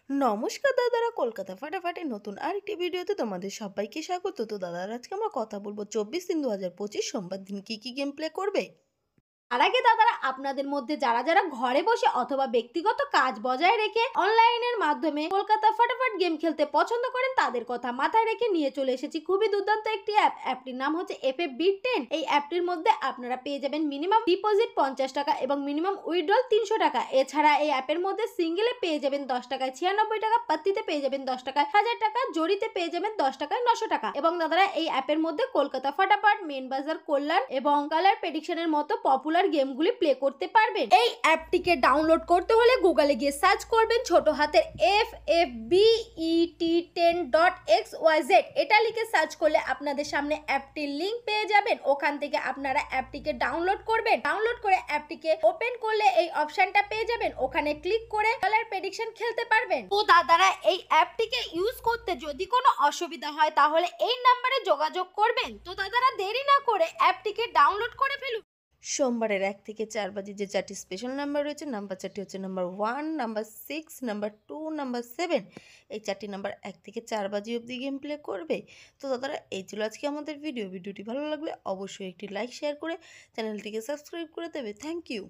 নমস্কার দাদারা, কলকাতা ফাটাফাটি নতুন আরেকটি ভিডিওতে তোমাদের সবাইকে স্বাগত। তো দাদারা, আজকে আমরা কথা বলবো 24/3/2025 সোমবার দিন কি কি গেম প্লে করবে। তার আগে দাদারা, আপনাদের মধ্যে যারা যারা ঘরে বসে অথবা ব্যক্তিগত কাজ বজায় রেখে অনলাইনের মাধ্যমে কলকাতা ফাটাফাট গেম খেলতে পছন্দ করেন, তাদের কথা মাথায় রেখে নিয়ে চলে এসেছি খুবই দুর্দান্ত একটি অ্যাপটির নাম হচ্ছে FF Beat 10। এই অ্যাপটির মধ্যে আপনারা পেয়ে যাবেন মিনিমাম ডিপোজিট 50 টাকা এবং মিনিমাম উইথড্রল 300 টাকা। এছাড়া এই অ্যাপের মধ্যে সিঙ্গেলে পেয়ে যাবেন 10 টাকায় 96 টাকা, পাত্তিতে পেয়ে যাবেন 10 টাকায় 1000 টাকা, জড়িতে পেয়ে যাবেন 10 টাকায় 900 টাকা। এবং দাদারা, এই অ্যাপের মধ্যে কলকাতা ফাটাফাট, মেন বাজার, কল্যাণ এবং কালার প্রেডিকশনের মতো পপুলার গেমগুলি প্লে করতে পারবেন। এই অ্যাপটিকে ডাউনলোড করতে হলে গুগলে গিয়ে সার্চ করবেন ছোট হাতের FFBET10.xyz। এটা লিখে সার্চ করলে আপনাদের সামনে অ্যাপটির লিংক পেয়ে যাবেন। ওখান থেকে আপনারা অ্যাপটিকে ডাউনলোড করবেন। ডাউনলোড করে অ্যাপটিকে ওপেন করলে এই অপশনটা পেয়ে যাবেন। ওখানে ক্লিক করে কালার প্রেডিকশন খেলতে পারবেন। তো দাদারা, এই অ্যাপটিকে ইউজ করতে যদি কোনো অসুবিধা হয় তাহলে এই নাম্বারে যোগাযোগ করবেন। তো দাদারা, দেরি না করে অ্যাপটিকে ডাউনলোড করে ফেলুন। সোমবারের 1 থেকে 4 বাজে যে 4টি স্পেশাল নাম্বার রয়েছে, নাম্বার 4টি হচ্ছে নাম্বার 1, নাম্বার 6, নাম্বার 2, নাম্বার 7। এই 4টি নাম্বার 1 থেকে 4 বাজে অবধি গেম প্লে করবে। তো দাদারা, এই ছিল আজকে আমাদের ভিডিওটি ভালো লাগলে অবশ্যই একটি লাইক শেয়ার করে চ্যানেলটিকে সাবস্ক্রাইব করে দেবে। Thank you.